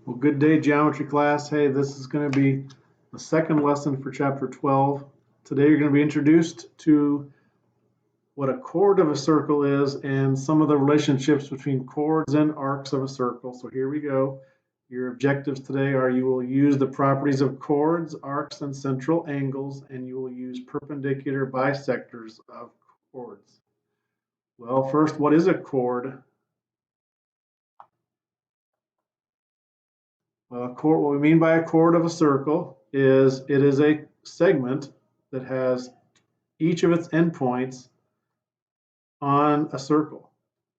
Well, good day, geometry class. Hey, this is going to be the second lesson for chapter 12. Today you're going to be introduced to what a chord of a circle is and some of the relationships between chords and arcs of a circle. So here we go. Your objectives today are you will use the properties of chords, arcs, and central angles, and you will use perpendicular bisectors of chords. Well, first, what is a chord? What we mean by a chord of a circle is it is a segment that has each of its endpoints on a circle.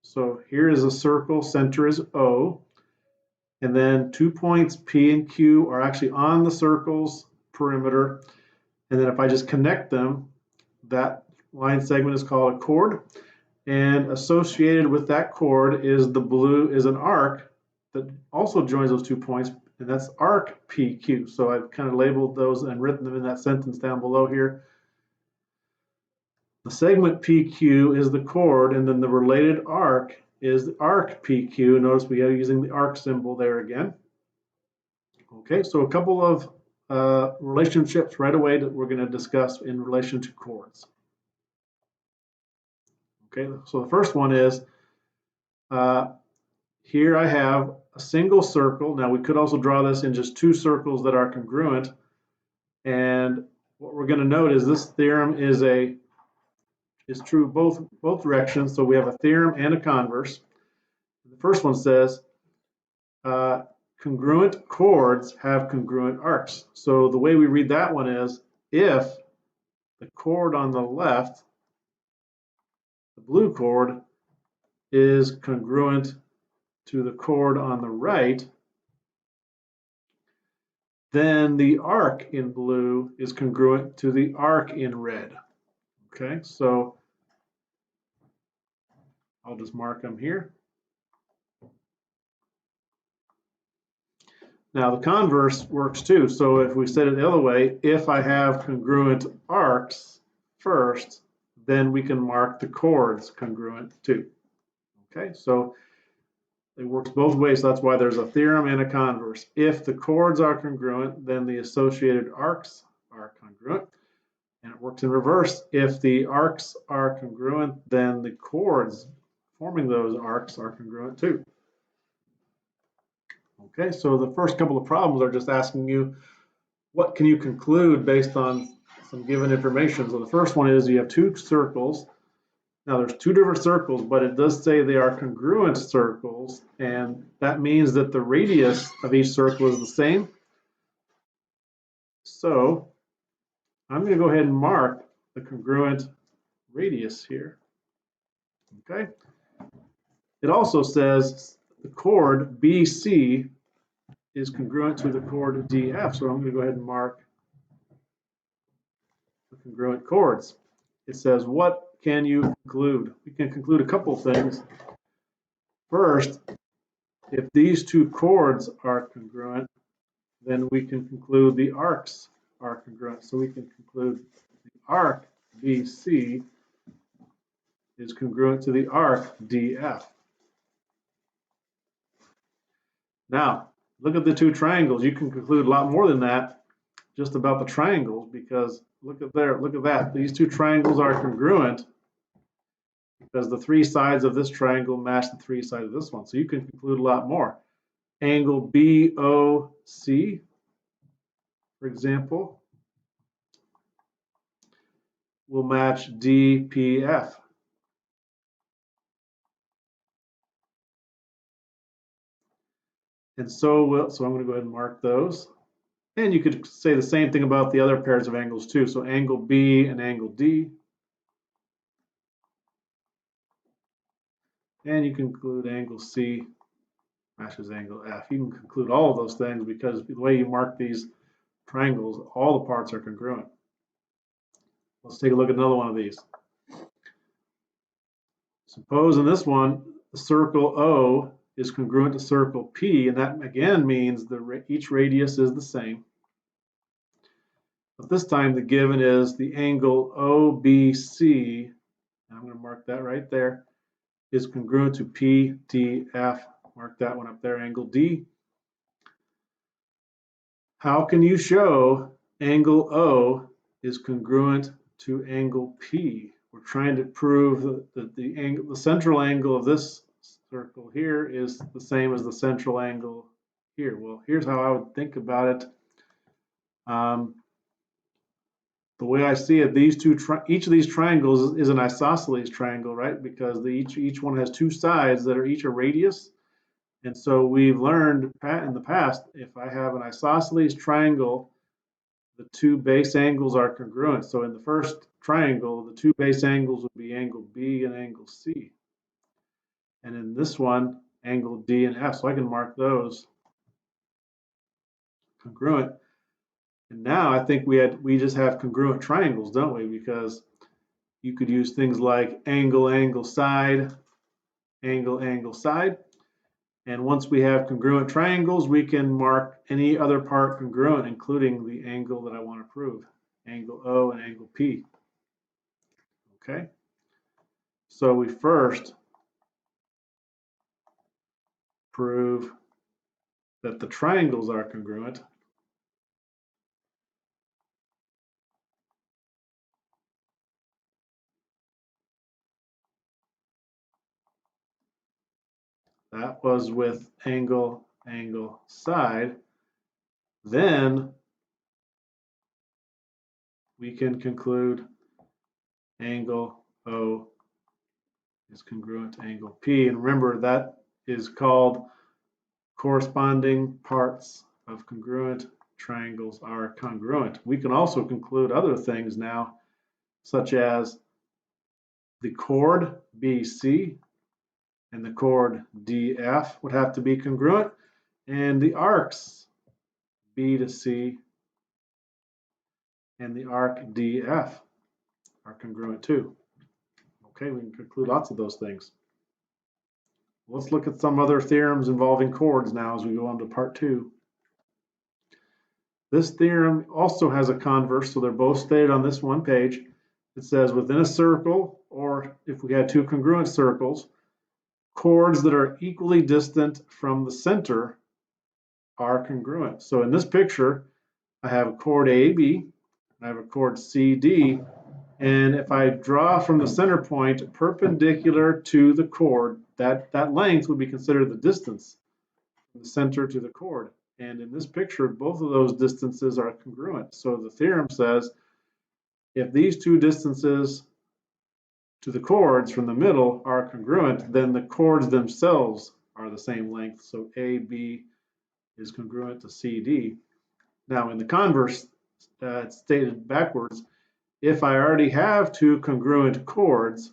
So here is a circle, center is O, and then 2 points P and Q are actually on the circle's perimeter. And then if I just connect them, that line segment is called a chord. And associated with that chord is an arc that also joins those 2 points, and that's arc PQ. So I've kind of labeled those and written them in that sentence down below here. The segment PQ is the chord, and then the related arc is the arc PQ. Notice we are using the arc symbol there again. Okay, so a couple of relationships right away that we're going to discuss in relation to chords. Okay, so the first one is here I have a single circle. Now we could also draw this in just two circles that are congruent. And what we're going to note is this theorem is true both directions. So we have a theorem and a converse. The first one says congruent chords have congruent arcs. So the way we read that one is if the chord on the left, the blue chord, is congruent to the chord on the right, then the arc in blue is congruent to the arc in red. Okay, so I'll just mark them here. Now the converse works too. So if we said it the other way, if I have congruent arcs first, then we can mark the chords congruent too. Okay, so it works both ways. So that's why there's a theorem and a converse. If the chords are congruent, then the associated arcs are congruent. And it works in reverse. If the arcs are congruent, then the chords forming those arcs are congruent too. Okay, so the first couple of problems are just asking you, what can you conclude based on some given information? So the first one is you have two circles. Now there's two different circles, but it does say they are congruent circles, and that means that the radius of each circle is the same. So I'm going to go ahead and mark the congruent radius here. Okay. It also says the chord BC is congruent to the chord DF. So I'm going to go ahead and mark the congruent chords. It says, what can you conclude? We can conclude a couple things. First, if these two chords are congruent, then we can conclude the arcs are congruent. So we can conclude the arc BC is congruent to the arc DF. Now, look at the two triangles. You can conclude a lot more than that just about the triangles, because look at that. These two triangles are congruent because the three sides of this triangle match the three sides of this one. So you can conclude a lot more. Angle BOC, for example, will match DPF. And so I'm going to go ahead and mark those. And you could say the same thing about the other pairs of angles too. So angle B and angle D. And you can conclude angle C matches angle F. You can conclude all of those things because the way you mark these triangles, all the parts are congruent. Let's take a look at another one of these. Suppose in this one, the circle O is congruent to circle P, and that again means each radius is the same. But this time the given is the angle OBC, and I'm going to mark that right there, is congruent to PDF. Mark that one up there, angle D. How can you show angle O is congruent to angle P? We're trying to prove that the central angle of this circle here is the same as the central angle here. Well, here's how I would think about it. The way I see it, each of these triangles is an isosceles triangle, right? Because each one has two sides that are each a radius. And so we've learned in the past, if I have an isosceles triangle, the two base angles are congruent. So in the first triangle, the two base angles would be angle B and angle C. And in this one, angle D and F. So I can mark those congruent. And now I think we just have congruent triangles, don't we? Because you could use things like angle, angle, side, angle, angle, side. And once we have congruent triangles, we can mark any other part congruent, including the angle that I want to prove, angle O and angle P. Okay? So we first prove that the triangles are congruent. That was with angle, angle, side. Then we can conclude angle O is congruent to angle P. And remember, that is called corresponding parts of congruent triangles are congruent. We can also conclude other things now, such as the chord BC and the chord DF would have to be congruent, and the arcs B to C and the arc DF are congruent too. Okay, we can conclude lots of those things. Let's look at some other theorems involving chords now as we go on to part 2. This theorem also has a converse, so they're both stated on this one page. It says within a circle, or if we had two congruent circles, chords that are equally distant from the center are congruent. So in this picture, I have a chord AB, I have a chord CD, and if I draw from the center point perpendicular to the chord, that length would be considered the distance from the center to the chord. And in this picture, both of those distances are congruent. So the theorem says if these two distances to the chords from the middle are congruent, then the chords themselves are the same length. So AB is congruent to CD. Now in the converse, it's stated backwards. If I already have two congruent chords,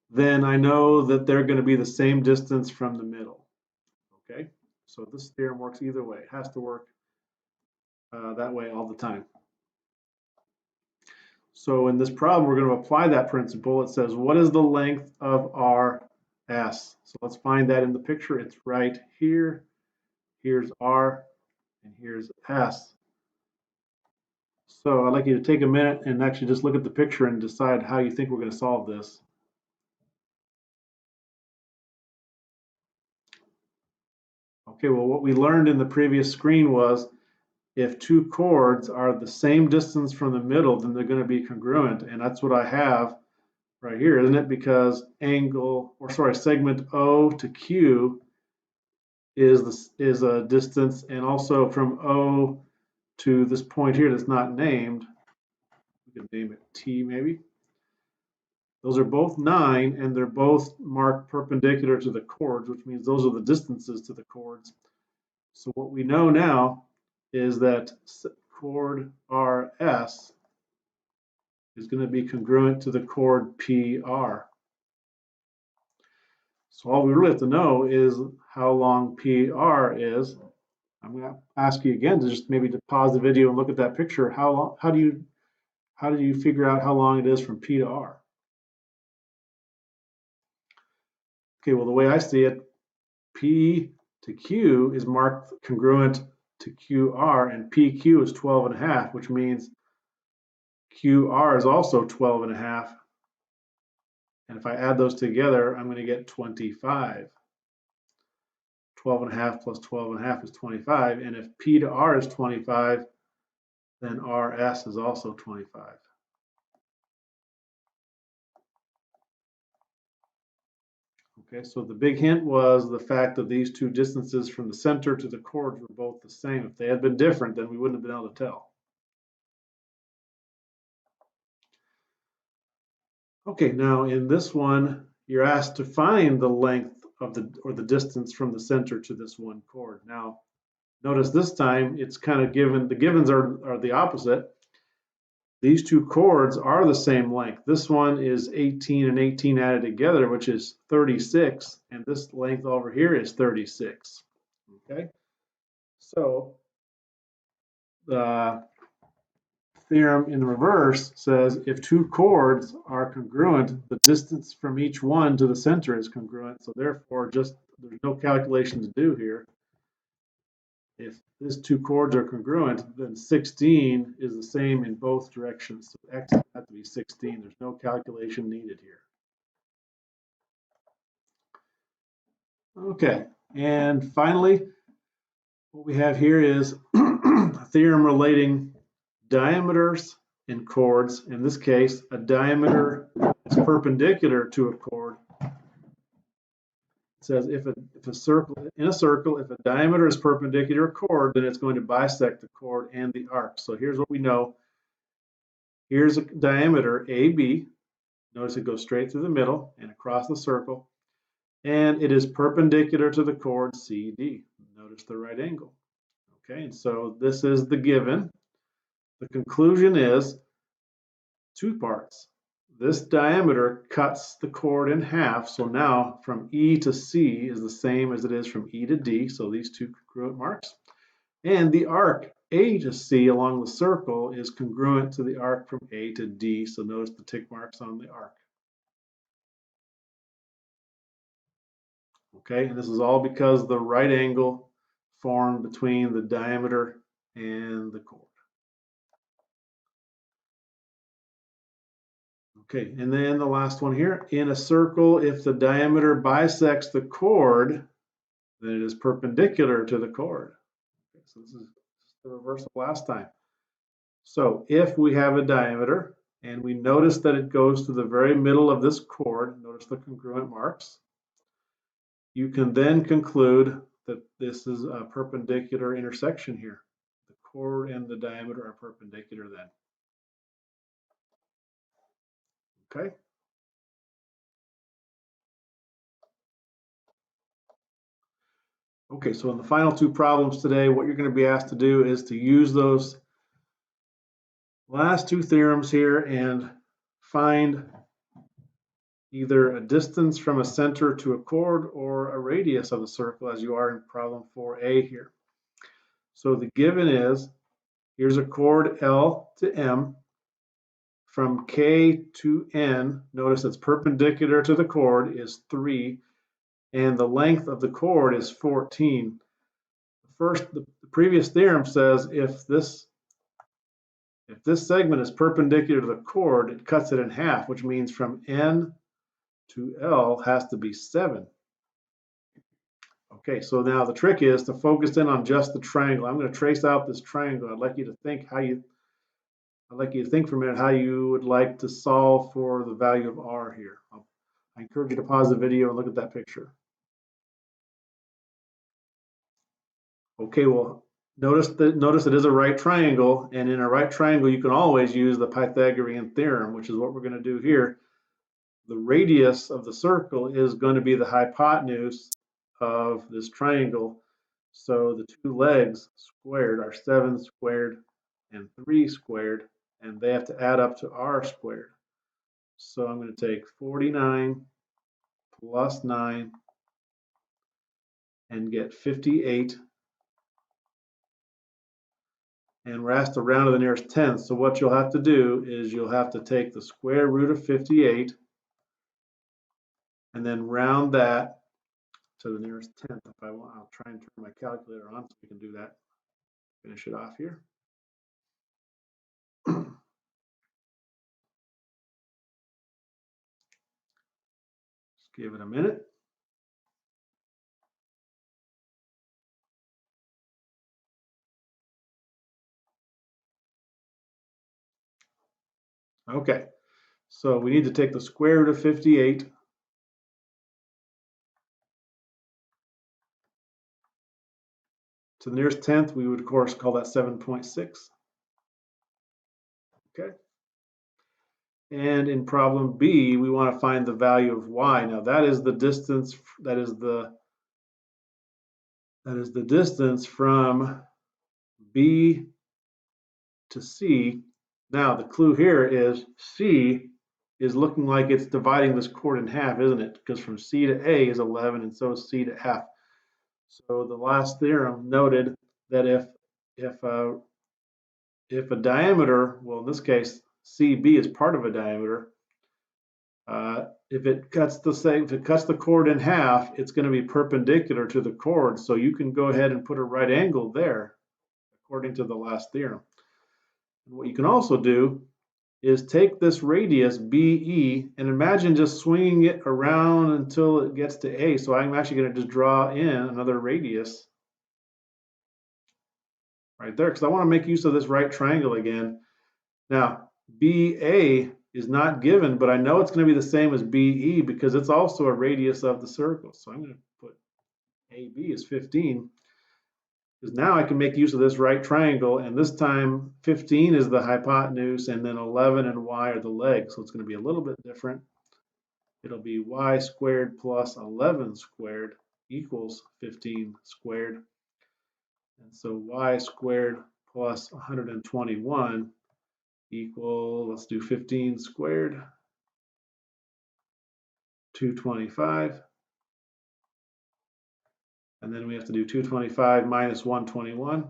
then I know that they're going to be the same distance from the middle. Okay, so this theorem works either way. It has to work that way all the time. So in this problem, we're going to apply that principle. It says, what is the length of RS? So let's find that in the picture. It's right here. Here's R, and here's S. So I'd like you to take a minute and actually just look at the picture and decide how you think we're going to solve this. Okay, well, what we learned in the previous screen was if two chords are the same distance from the middle, then they're going to be congruent. And that's what I have right here, isn't it? Because segment O to Q is a distance, and also from O to this point here that's not named, we can name it T maybe. Those are both 9, and they're both marked perpendicular to the chords, which means those are the distances to the chords. So what we know now is that chord RS is going to be congruent to the chord PR. So all we really have to know is how long PR is. I'm going to ask you again to just maybe to pause the video and look at that picture. How do you figure out how long it is from P to R? Okay, well, the way I see it, P to Q is marked congruent to QR, and PQ is 12.5, which means QR is also 12.5. And if I add those together, I'm going to get 25. 12.5 plus 12.5 is 25. And if P to R is 25, then RS is also 25. Okay, so the big hint was the fact that these two distances from the center to the chords were both the same. If they had been different, then we wouldn't have been able to tell. Okay, now in this one, you're asked to find the length of the distance from the center to this one chord. Now, notice this time it's kind of given, the givens are the opposite. These two chords are the same length. This one is 18 and 18 added together, which is 36, and this length over here is 36. Okay, so the theorem in reverse says if two chords are congruent, the distance from each one to the center is congruent. So therefore, just there's no calculation to do here. If these two chords are congruent, then 16 is the same in both directions. So x has to be 16. There's no calculation needed here. Okay, and finally, what we have here is a theorem relating diameters in chords. In this case, a diameter is perpendicular to a chord. It says if a circle, in a circle, if a diameter is perpendicular to a chord, then it's going to bisect the chord and the arc. So here's what we know. Here's a diameter AB. Notice it goes straight through the middle and across the circle. And it is perpendicular to the chord CD. Notice the right angle. Okay, and so this is the given. The conclusion is two parts. This diameter cuts the chord in half, so now from E to C is the same as it is from E to D, so these two congruent marks. And the arc A to C along the circle is congruent to the arc from A to D, so notice the tick marks on the arc. Okay, and this is all because the right angle formed between the diameter and the chord. Okay, and then the last one here, in a circle, if the diameter bisects the chord, then it is perpendicular to the chord. Okay, so this is the reverse of last time. So if we have a diameter and we notice that it goes to the very middle of this chord, notice the congruent marks, you can then conclude that this is a perpendicular intersection here. The chord and the diameter are perpendicular then. Okay. Okay, so in the final two problems today, what you're going to be asked to do is to use those last two theorems here and find either a distance from a center to a chord or a radius of the circle, as you are in problem 4a here. So the given is, here's a chord L to M. From K to N, notice it's perpendicular to the chord is 3, and the length of the chord is 14. The previous theorem says if this segment is perpendicular to the chord, it cuts it in half, which means from N to L has to be 7. Okay, so now the trick is to focus in on just the triangle. I'm going to trace out this triangle. I'd like you to think for a minute how you would like to solve for the value of R here. I encourage you to pause the video and look at that picture. Okay, well, notice it is a right triangle, and in a right triangle, you can always use the Pythagorean theorem, which is what we're going to do here. The radius of the circle is going to be the hypotenuse of this triangle. So the two legs squared are 7 squared and 3 squared, and they have to add up to R squared. So I'm going to take 49 plus 9 and get 58. And we're asked to round to the nearest tenth. So what you'll have to do is you'll have to take the square root of 58 and then round that to the nearest tenth. If I want, I'll try and turn my calculator on so we can do that. Finish it off here. Just give it a minute. Okay, so we need to take the square root of 58 to the nearest tenth. We would, of course, call that 7.6. Okay. And in problem B, we want to find the value of y. Now that is the distance, that is the distance from B to C. Now the clue here is C is looking like it's dividing this chord in half, isn't it? Because from C to A is 11 and so is C to F. So the last theorem noted that if a diameter, well in this case CB is part of a diameter, if it cuts the chord in half, it's going to be perpendicular to the chord. So you can go ahead and put a right angle there, according to the last theorem. And what you can also do is take this radius BE and imagine just swinging it around until it gets to A. So I'm actually going to just draw in another radius right there because I want to make use of this right triangle again. Now, BA is not given, but I know it's going to be the same as BE because it's also a radius of the circle. So I'm going to put AB is 15 because now I can make use of this right triangle, and this time 15 is the hypotenuse and then 11 and y are the legs. So it's going to be a little bit different. It'll be y squared plus 11 squared equals 15 squared. And so y squared plus 121 equal, let's do 15 squared, 225. And then we have to do 225 minus 121.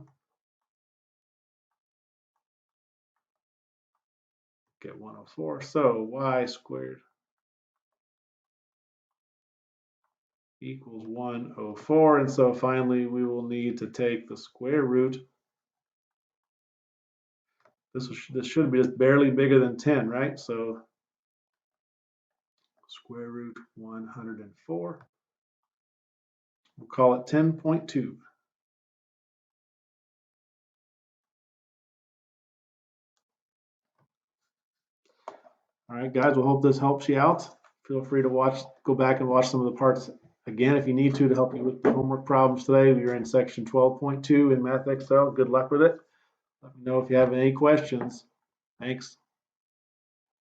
Get 104. So y squared equals 104. And so finally we will need to take the square root. This should be just barely bigger than 10, right? So square root 104. We'll call it 10.2. All right, guys, we'll hope this helps you out. Feel free to go back and watch some of the parts again if you need to help you with the homework problems today. We're in section 12.2 in Math Excel. Good luck with it. Let me know if you have any questions. Thanks.